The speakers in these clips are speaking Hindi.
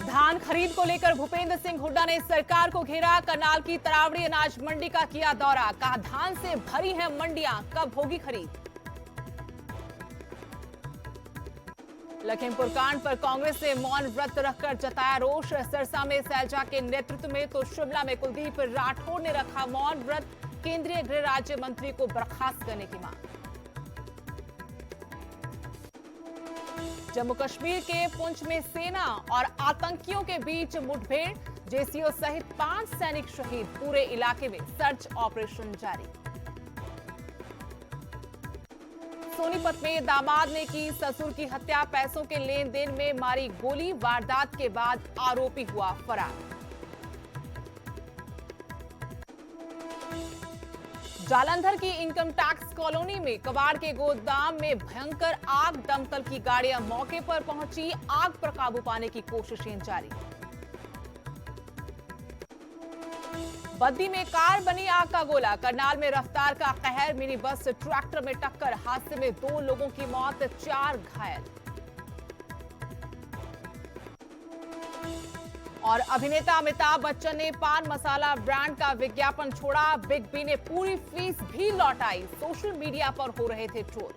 धान खरीद को लेकर भूपेंद्र सिंह हुड्डा ने सरकार को घेरा। करनाल की तरावड़ी अनाज मंडी का किया दौरा। कहा धान से भरी हैं मंडियां, कब होगी खरीद। लखीमपुर कांड पर कांग्रेस ने मौन व्रत रखकर जताया रोष। सरसा में सैलजा के नेतृत्व में तो शिमला में कुलदीप राठौर ने रखा मौन व्रत। केंद्रीय गृह राज्य मंत्री को बर्खास्त करने की मांग। जम्मू कश्मीर के पुंछ में सेना और आतंकियों के बीच मुठभेड़। जेसीओ सहित 5 सैनिक शहीद। पूरे इलाके में सर्च ऑपरेशन जारी। सोनीपत में दामाद ने की ससुर की हत्या। पैसों के लेन देन में मारी गोली। वारदात के बाद आरोपी हुआ फरार। जालंधर की इनकम टैक्स कॉलोनी में कबाड़ के गोदाम में भयंकर आग। दमकल की गाड़ियां मौके पर पहुंची। आग पर काबू पाने की कोशिशें जारी। बद्दी में कार बनी आग का गोला। करनाल में रफ्तार का कहर। मिनी बस ट्रैक्टर में टक्कर। हादसे में 2 लोगों की मौत, 4 घायल। और अभिनेता अमिताभ बच्चन ने पान मसाला ब्रांड का विज्ञापन छोड़ा। बिग बी ने पूरी फीस भी लौटाई। सोशल मीडिया पर हो रहे थे ट्रोल।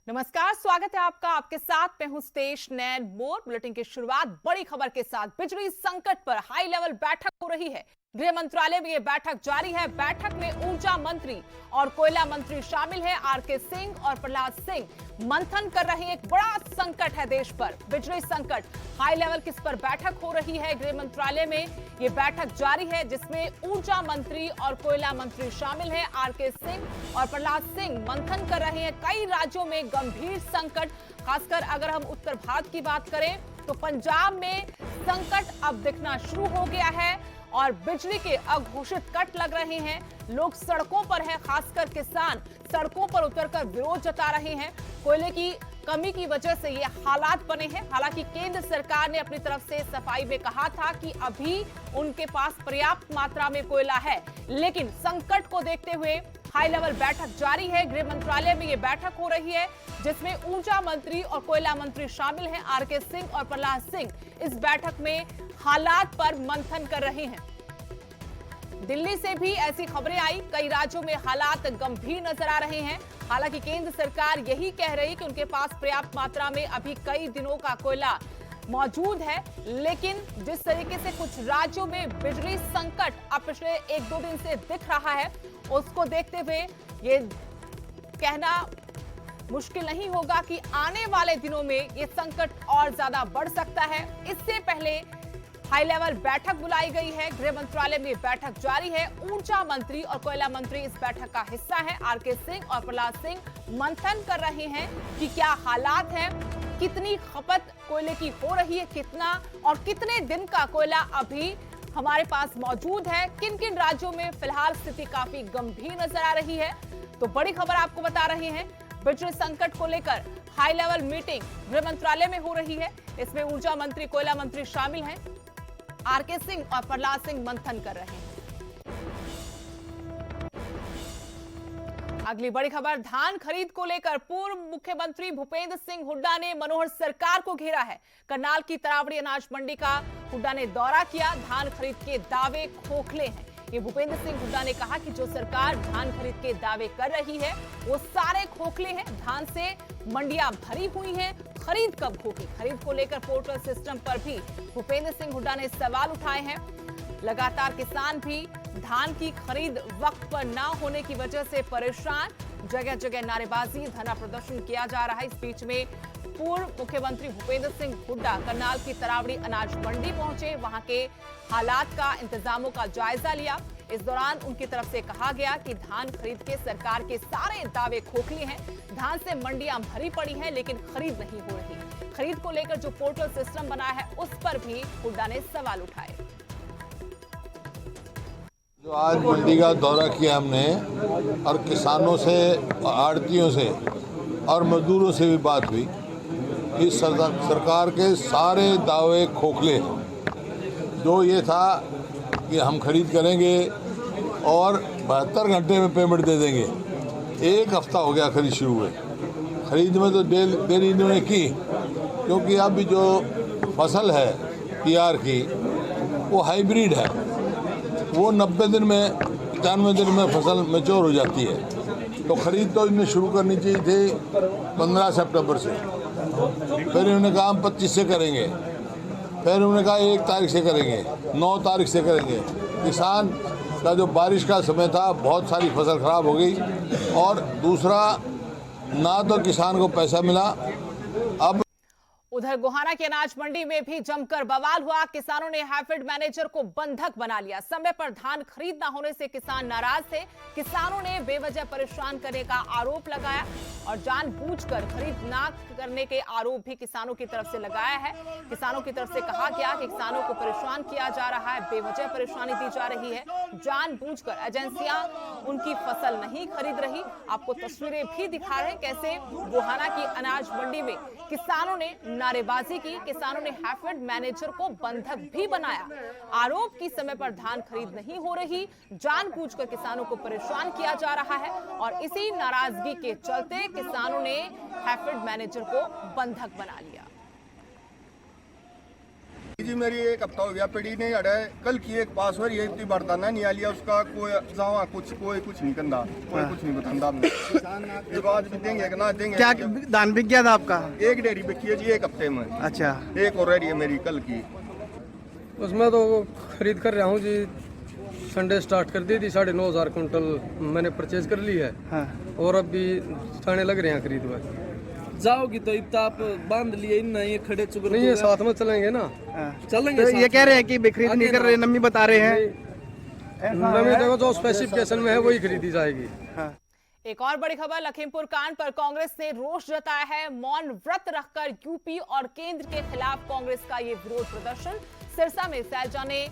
नमस्कार, स्वागत है आपका। आपके साथ मैं हूं स्टेश नैन मोर। बुलेटिन की शुरुआत बड़ी खबर के साथ। बिजली संकट पर हाई लेवल बैठक हो रही है। गृह मंत्रालय में यह बैठक जारी है। बैठक में ऊर्जा मंत्री और कोयला मंत्री शामिल है। आरके सिंह और प्रहलाद सिंह मंथन कर रहे हैं। एक बड़ा संकट है देश पर, बिजली संकट। हाई लेवल किस पर बैठक हो रही है। गृह मंत्रालय में यह बैठक जारी है जिसमें ऊर्जा मंत्री और कोयला मंत्री शामिल है। आरके सिंह और प्रहलाद सिंह मंथन कर रहे हैं। कई राज्यों में गंभीर संकट, खासकर अगर हम उत्तर भारत की बात करें तो पंजाब में संकट अब दिखना शुरू हो गया है और बिजली के अघोषित कट लग रहे हैं। लोग सड़कों पर हैं, खासकर किसान सड़कों पर उतरकर विरोध जता रहे हैं। कोयले की कमी की वजह से ये हालात बने हैं। हालांकि केंद्र सरकार ने अपनी तरफ से सफाई में कहा था कि अभी उनके पास पर्याप्त मात्रा में कोयला है, लेकिन संकट को देखते हुए हाई लेवल बैठक जारी है। गृह मंत्रालय में ये बैठक हो रही है जिसमें ऊर्जा मंत्री और कोयला मंत्री शामिल हैं। आरके सिंह और प्रहलाद सिंह इस बैठक में हालात पर मंथन कर रहे हैं। दिल्ली से भी ऐसी खबरें आई। कई राज्यों में हालात गंभीर नजर आ रहे हैं। हालांकि केंद्र सरकार यही कह रही कि उनके पास पर्याप्त मात्रा में अभी कई दिनों का कोयला मौजूद है, लेकिन जिस तरीके से कुछ राज्यों में बिजली संकट अब पिछले 1-2 दिन से दिख रहा है, उसको देखते हुए ये कहना मुश्किल नहीं होगा कि आने वाले दिनों में ये संकट और ज्यादा बढ़ सकता है। इससे पहले हाई लेवल बैठक बुलाई गई है। गृह मंत्रालय में बैठक जारी है। ऊर्जा मंत्री और कोयला मंत्री इस बैठक का हिस्सा है। आरके सिंह और प्रहलाद सिंह मंथन कर रहे हैं कि क्या हालात हैं, कितनी खपत कोयले की हो रही है, कितना और कितने दिन का कोयला अभी हमारे पास मौजूद है, किन किन राज्यों में फिलहाल स्थिति काफी गंभीर नजर आ रही है। तो बड़ी खबर आपको बता रहे हैं, बिजली संकट को लेकर हाई लेवल मीटिंग गृह मंत्रालय में हो रही है। इसमें ऊर्जा मंत्री, कोयला मंत्री शामिल हैं। आरके सिंह और प्रहलाद सिंह मंथन कर रहे हैं। अगली बड़ी खबर, धान खरीद को लेकर पूर्व मुख्यमंत्री भूपेंद्र सिंह हुड्डा ने मनोहर सरकार को घेरा है। करनाल की तरावड़ी अनाज मंडी का हुड्डा ने दौरा किया। धान खरीद के दावे खोखले हैं। ये भूपेंद्र सिंह हुड्डा ने कहा कि जो सरकार धान खरीद के दावे कर रही है वो सारे खोखले हैं। धान से मंडियां भरी हुई हैं, खरीद कब होगी। खरीद को लेकर पोर्टल सिस्टम पर भी भूपेंद्र सिंह हुड्डा ने सवाल उठाए हैं। लगातार किसान भी धान की खरीद वक्त पर ना होने की वजह से परेशान। जगह जगह नारेबाजी, धरना प्रदर्शन किया जा रहा है। इस बीच में पूर्व मुख्यमंत्री भूपेंद्र सिंह हुड्डा करनाल की तरावड़ी अनाज मंडी पहुंचे। वहां के हालात का, इंतजामों का जायजा लिया। इस दौरान उनकी तरफ से कहा गया कि धान खरीद के सरकार के सारे दावे खोखले हैं। धान से मंडियां भरी पड़ी हैं लेकिन खरीद नहीं हो रही। खरीद को लेकर जो पोर्टल सिस्टम बना है उस पर भी हुड्डा ने सवाल उठाए। जो आज मंडी का दौरा किया हमने और किसानों से, आड़तियों से और मजदूरों से भी बात हुई। इस सरकार के सारे दावे खोखले। जो ये था कि हम खरीद करेंगे और 72 घंटे में पेमेंट दे देंगे। एक हफ्ता हो गया खरीद शुरू हुए, खरीद में तो देरी इन्होंने की, क्योंकि अभी जो फसल है PR की वो हाइब्रिड है, वो 90 दिन में 95 दिन में फसल मैच्योर हो जाती है। तो खरीद तो इन्हें शुरू करनी चाहिए थी 15 सितंबर से, फिर इन्होंने कहा हम 25 से करेंगे, फिर उन्होंने कहा 1 तारीख से करेंगे, 9 तारीख से करेंगे। किसान का जो बारिश का समय था, बहुत सारी फसल खराब हो गई, और दूसरा ना तो किसान को पैसा मिला। अब उधर गोहाना की अनाज मंडी में भी जमकर बवाल हुआ। किसानों ने हैफेड मैनेजर को बंधक बना लिया। समय पर धान खरीद न होने से किसान नाराज थे। किसानों ने बेवजह परेशान करने का आरोप लगाया और जानबूझकर खरीद न करने के आरोप भी किसानों की तरफ से लगाया है। किसानों की तरफ से कहा गया कि किसानों को परेशान किया जा रहा है, बेवजह परेशानी दी जा रही है, जानबूझकर एजेंसियां उनकी फसल नहीं खरीद रही। आपको तस्वीरें भी दिखा रहे हैं कैसे गोहाना की अनाज मंडी में किसानों ने नारेबाजी की। किसानों ने हैफेड मैनेजर को बंधक भी बनाया। आरोप की समय पर धान खरीद नहीं हो रही, जानबूझकर किसानों को परेशान किया जा रहा है और इसी नाराजगी के चलते किसानों ने हैफेड मैनेजर को बंधक बना लिया। जी मेरी 1 हफ्ता हो गया पड़ी नहीं अड़े, कल की एक पास हो रही है, इतनी बरदाना नहीं आ लिया उसका, कोई जावा कोई कुछ नहीं कंदा, कोई कुछ नहीं बतांदा। जब आज भी देंगे कि ना देंगे। क्या धान बिक गया था आपका? 1 डेयरी बिकी है जी 1 हफ्ते में। अच्छा, एक और रही है मेरी कल की। उसमें तो खरीद कर रहा हूँ जी, संडे स्टार्ट कर दी थी, 9,500 कुंटल मैंने परचेज कर ली है। हाँ। और अभी थाने लग रहे हैं खरीद में। जाओगी तो इतना आप बांध लिए इन ये खड़े चुगर नहीं, ये साथ में चलेंगे ना। चलेंगे। तो ये कह रहे हैं कि खरीद नहीं कर रहे, नमी बता रहे हैं। नमी देखो जो स्पेसिफिकेशन में है वही खरीदी जाएगी। हाँ। एक और बड़ी खबर, लखीमपुर कांड पर कांग्रेस ने रोष जताया है। मौन व्रत रखकर यूपी और केंद्र के खिलाफ कांग्रेस का ये विरोध प्रदर्शन। सिरसा में सैलजा ने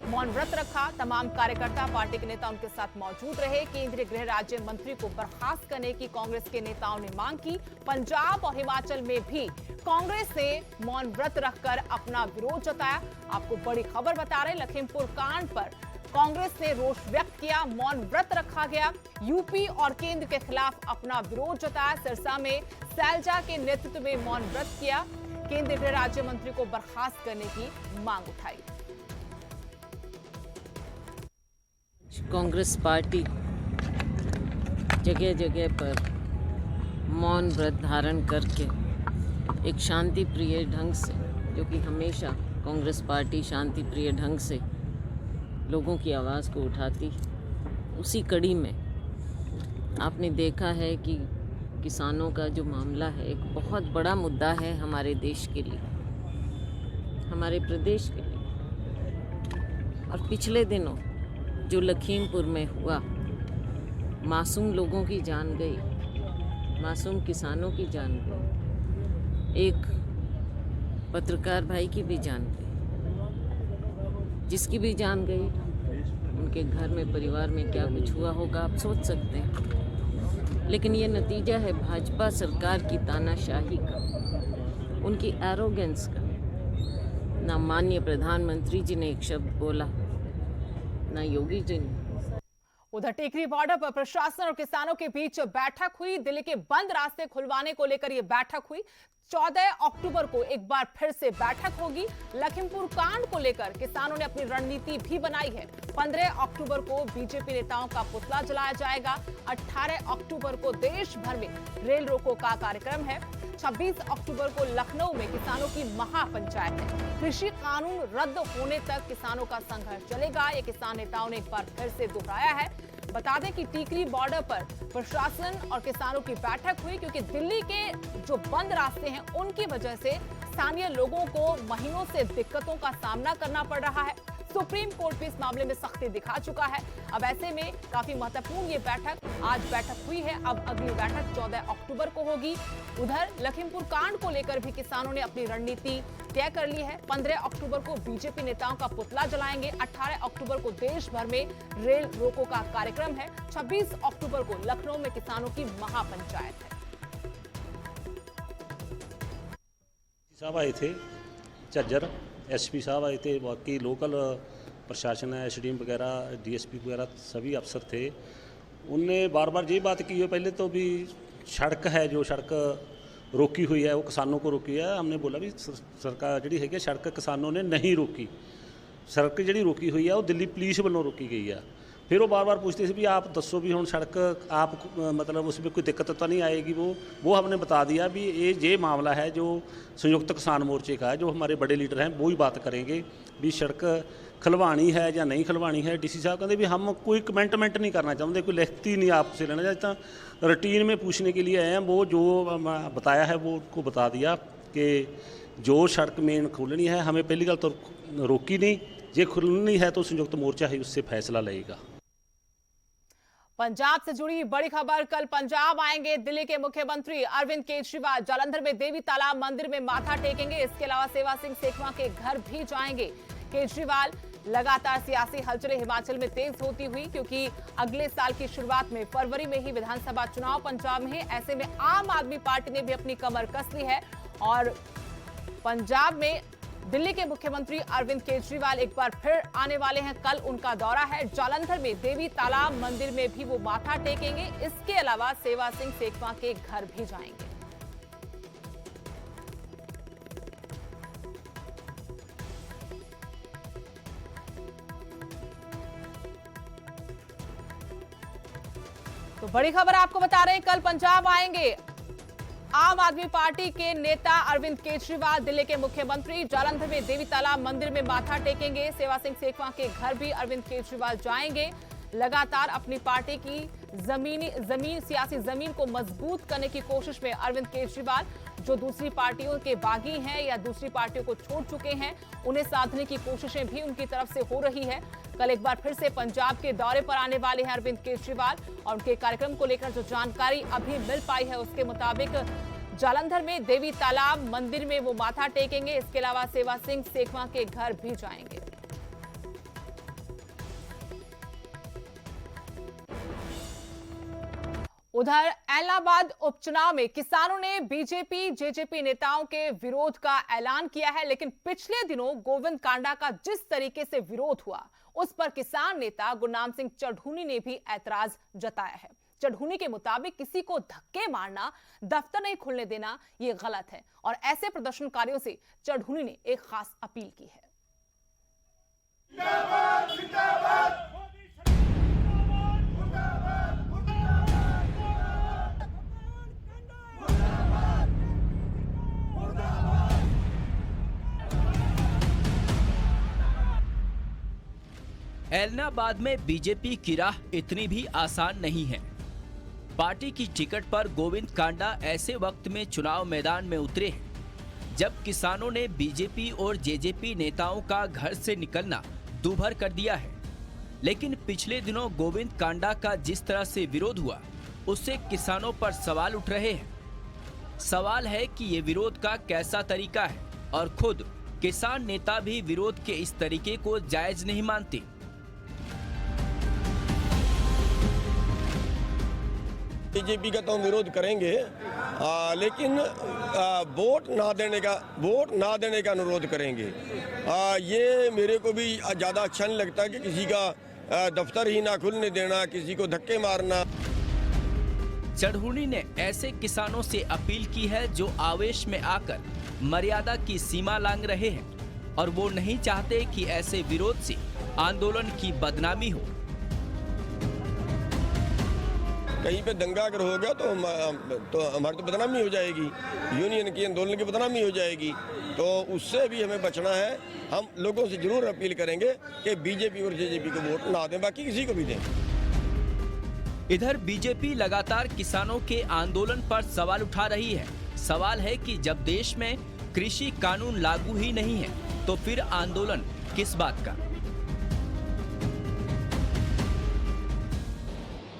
मौन व्रत रखा। तमाम कार्यकर्ता, पार्टी के नेता उनके साथ मौजूद रहे। केंद्रीय गृह राज्य मंत्री को बर्खास्त करने की कांग्रेस के नेताओं ने मांग की। पंजाब और हिमाचल में भी कांग्रेस ने मौन व्रत रखकर अपना विरोध जताया। आपको बड़ी खबर बता रहे, लखीमपुर कांड पर कांग्रेस ने रोष व्यक्त किया, मौन व्रत रखा गया, यूपी और केंद्र के खिलाफ अपना विरोध जताया। सिरसा में सैलजा के नेतृत्व में मौन व्रत किया, केंद्रीय गृह राज्य मंत्री को बर्खास्त करने की मांग उठाई। कांग्रेस पार्टी जगह जगह पर मौन व्रत धारण करके एक शांति प्रिय ढंग से, जो कि हमेशा कांग्रेस पार्टी शांति प्रिय ढंग से लोगों की आवाज़ को उठाती, उसी कड़ी में आपने देखा है कि किसानों का जो मामला है एक बहुत बड़ा मुद्दा है हमारे देश के लिए, हमारे प्रदेश के लिए। और पिछले दिनों जो लखीमपुर में हुआ, मासूम लोगों की जान गई, मासूम किसानों की जान गई, एक पत्रकार भाई की भी जान गई, जिसकी भी जान गई, उनके घर में परिवार में क्या कुछ हुआ होगा आप सोच सकते हैं। लेकिन ये नतीजा है भाजपा सरकार की तानाशाही का, उनकी एरोगेंस का। ना माननीय प्रधानमंत्री जी ने एक शब्द बोला, ना योगी जी ने। उधर टिकरी बॉर्डर पर प्रशासन और किसानों के बीच बैठक हुई। दिल्ली के बंद रास्ते खुलवाने को लेकर यह बैठक हुई। 14 अक्टूबर को एक बार फिर से बैठक होगी। लखीमपुर कांड को लेकर किसानों ने अपनी रणनीति भी बनाई है। 15 अक्टूबर को बीजेपी नेताओं का पुतला जलाया जाएगा। 18 अक्टूबर को देश भर में रेल रोको का कार्यक्रम है। 26 अक्टूबर को लखनऊ में किसानों की महापंचायत है। कृषि कानून रद्द होने तक किसानों का संघर्ष चलेगा, ये किसान नेताओं ने एक बार फिर से दोहराया है। बता दें कि टिकरी बॉर्डर पर प्रशासन और किसानों की बैठक हुई, क्योंकि दिल्ली के जो बंद रास्ते हैं उनकी वजह से स्थानीय लोगों को महीनों से दिक्कतों का सामना करना पड़ रहा है। सुप्रीम कोर्ट भी इस मामले में सख्ती दिखा चुका है। अब ऐसे में काफी महत्वपूर्ण ये बैठक, आज बैठक हुई है, अब अगली बैठक 14 अक्टूबर को होगी। उधर लखीमपुर कांड को लेकर भी किसानों ने अपनी रणनीति तय कर ली है। 15 अक्टूबर को बीजेपी नेताओं का पुतला जलाएंगे। 18 अक्टूबर को देश भर में रेल रोको का कार्यक्रम है। 26 अक्टूबर को लखनऊ में किसानों की महापंचायत है। साहब आए थे, झज्जर एसपी साहब आए थे, बाकी लोकल प्रशासन है, एसडीएम वगैरह, डीएसपी वगैरह सभी अफसर थे। उनने बार बार ये बात की है पहले तो भी सड़क है जो सड़क रोकी हुई है वो किसानों को रोकी है। हमने बोला भी सरकार जी है सड़क किसानों ने नहीं रोकी, सड़क जी रोकी हुई है वो दिल्ली पुलिस वालों रोकी गई है। फिर वो बार बार पूछते थे भी आप दसो भी हम सड़क आप मतलब उसमें कोई दिक्कत तो नहीं आएगी। वो हमने बता दिया भी ये मामला है जो संयुक्त किसान मोर्चे का है, जो हमारे बड़े लीडर हैं वो ही बात करेंगे भी सड़क खलवानी है या नहीं खलवानी है। डीसी साहब कहते भी हम कोई कमेंटमेंट नहीं करना चाहते, कोई लिखती नहीं आपसे लेना चाहता, रूटीन में पूछने के लिए आए हैं। वो जो बताया है वो उनको बता दिया कि जो सड़क मेन खुलनी है हमें पहली गल तो रोकी नहीं, ये खुलनी है तो संयुक्त मोर्चा ही उससे फैसला लेगा। पंजाब से जुड़ी बड़ी खबर, कल पंजाब आएंगे दिल्ली के मुख्यमंत्री अरविंद केजरीवाल। जालंधर में देवी तालाब मंदिर में माथा टेकेंगे। इसके अलावा सेवा सिंह सेखवा के घर भी जाएंगे केजरीवाल। लगातार सियासी हलचलें हिमाचल में तेज होती हुई, क्योंकि अगले साल की शुरुआत में फरवरी में ही विधानसभा चुनाव पंजाब में है। ऐसे में आम आदमी पार्टी ने भी अपनी कमर कस ली है और पंजाब में दिल्ली के मुख्यमंत्री अरविंद केजरीवाल एक बार फिर आने वाले हैं। कल उनका दौरा है। जालंधर में देवी तालाब मंदिर में भी वो माथा टेकेंगे। इसके अलावा सेवा सिंह सेखवा के घर भी जाएंगे। तो बड़ी खबर आपको बता रहे हैं, कल पंजाब आएंगे आम आदमी पार्टी के नेता अरविंद केजरीवाल। दिल्ली के मुख्यमंत्री जालंधर में देवी तालाब मंदिर में माथा टेकेंगे। सेवा सिंह सेखवा के घर भी अरविंद केजरीवाल जाएंगे। लगातार अपनी पार्टी की सियासी जमीन को मजबूत करने की कोशिश में अरविंद केजरीवाल, जो दूसरी पार्टियों के बागी हैं या दूसरी पार्टियों को छोड़ चुके हैं, उन्हें साधने की कोशिशें भी उनकी तरफ से हो रही है। कल एक बार फिर से पंजाब के दौरे पर आने वाले हैं अरविंद केजरीवाल और उनके कार्यक्रम को लेकर जो जानकारी अभी मिल पाई है उसके मुताबिक जालंधर में देवी तालाब मंदिर में वो माथा टेकेंगे। इसके अलावा सेवा सिंह सेखवा के घर भी जाएंगे। उधर इलाहाबाद उपचुनाव में किसानों ने बीजेपी जेजेपी नेताओं के विरोध का ऐलान किया है, लेकिन पिछले दिनों गोविंद कांडा का जिस तरीके से विरोध हुआ उस पर किसान नेता गुरनाम सिंह चढ़ूनी ने भी ऐतराज जताया है। चढ़ूनी के मुताबिक किसी को धक्के मारना, दफ्तर नहीं खुलने देना ये गलत है और ऐसे प्रदर्शनकारियों से चढ़ूनी ने एक खास अपील की है। इलाहाबाद में बीजेपी की राह इतनी भी आसान नहीं है। पार्टी की टिकट पर गोविंद कांडा ऐसे वक्त में चुनाव मैदान में उतरे हैं जब किसानों ने बीजेपी और जेजेपी नेताओं का घर से निकलना दूभर कर दिया है। लेकिन पिछले दिनों गोविंद कांडा का जिस तरह से विरोध हुआ उससे किसानों पर सवाल उठ रहे हैं। सवाल है कि ये विरोध का कैसा तरीका है और खुद किसान नेता भी विरोध के इस तरीके को जायज नहीं मानते। बीजेपी का तो हम विरोध करेंगे, लेकिन वोट ना देने का अनुरोध करेंगे। ये मेरे को भी ज़्यादा अच्छा नहीं लगता कि किसी का दफ्तर ही ना खुलने देना, किसी को धक्के मारना। चढ़ूनी ने ऐसे किसानों से अपील की है जो आवेश में आकर मर्यादा की सीमा लांघ रहे हैं और वो नहीं चाहते कि ऐसे विरोध से आंदोलन की बदनामी हो। कहीं पे दंगा अगर हो गया तो हमारी तो बदनामी हो जाएगी, यूनियन की आंदोलन की बदनामी हो जाएगी। तो उससे भी हमें बचना है। हम लोगों से जरूर अपील करेंगे कि बीजेपी और जेजेपी को वोट ना दें, बाकी किसी को भी दें। इधर बीजेपी लगातार किसानों के आंदोलन पर सवाल उठा रही है। सवाल है कि जब देश में कृषि कानून लागू ही नहीं है तो फिर आंदोलन किस बात का।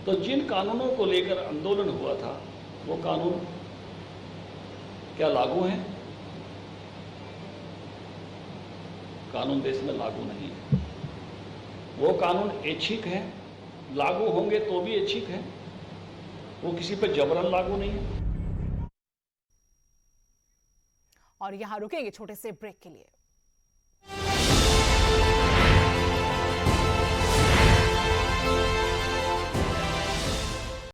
तो जिन कानूनों को लेकर आंदोलन हुआ था वो कानून क्या लागू हैं? कानून देश में लागू नहीं है। वो कानून ऐच्छिक है, लागू होंगे तो भी ऐच्छिक है, वो किसी पर जबरन लागू नहीं है। और यहां रुकेंगे छोटे से ब्रेक के लिए।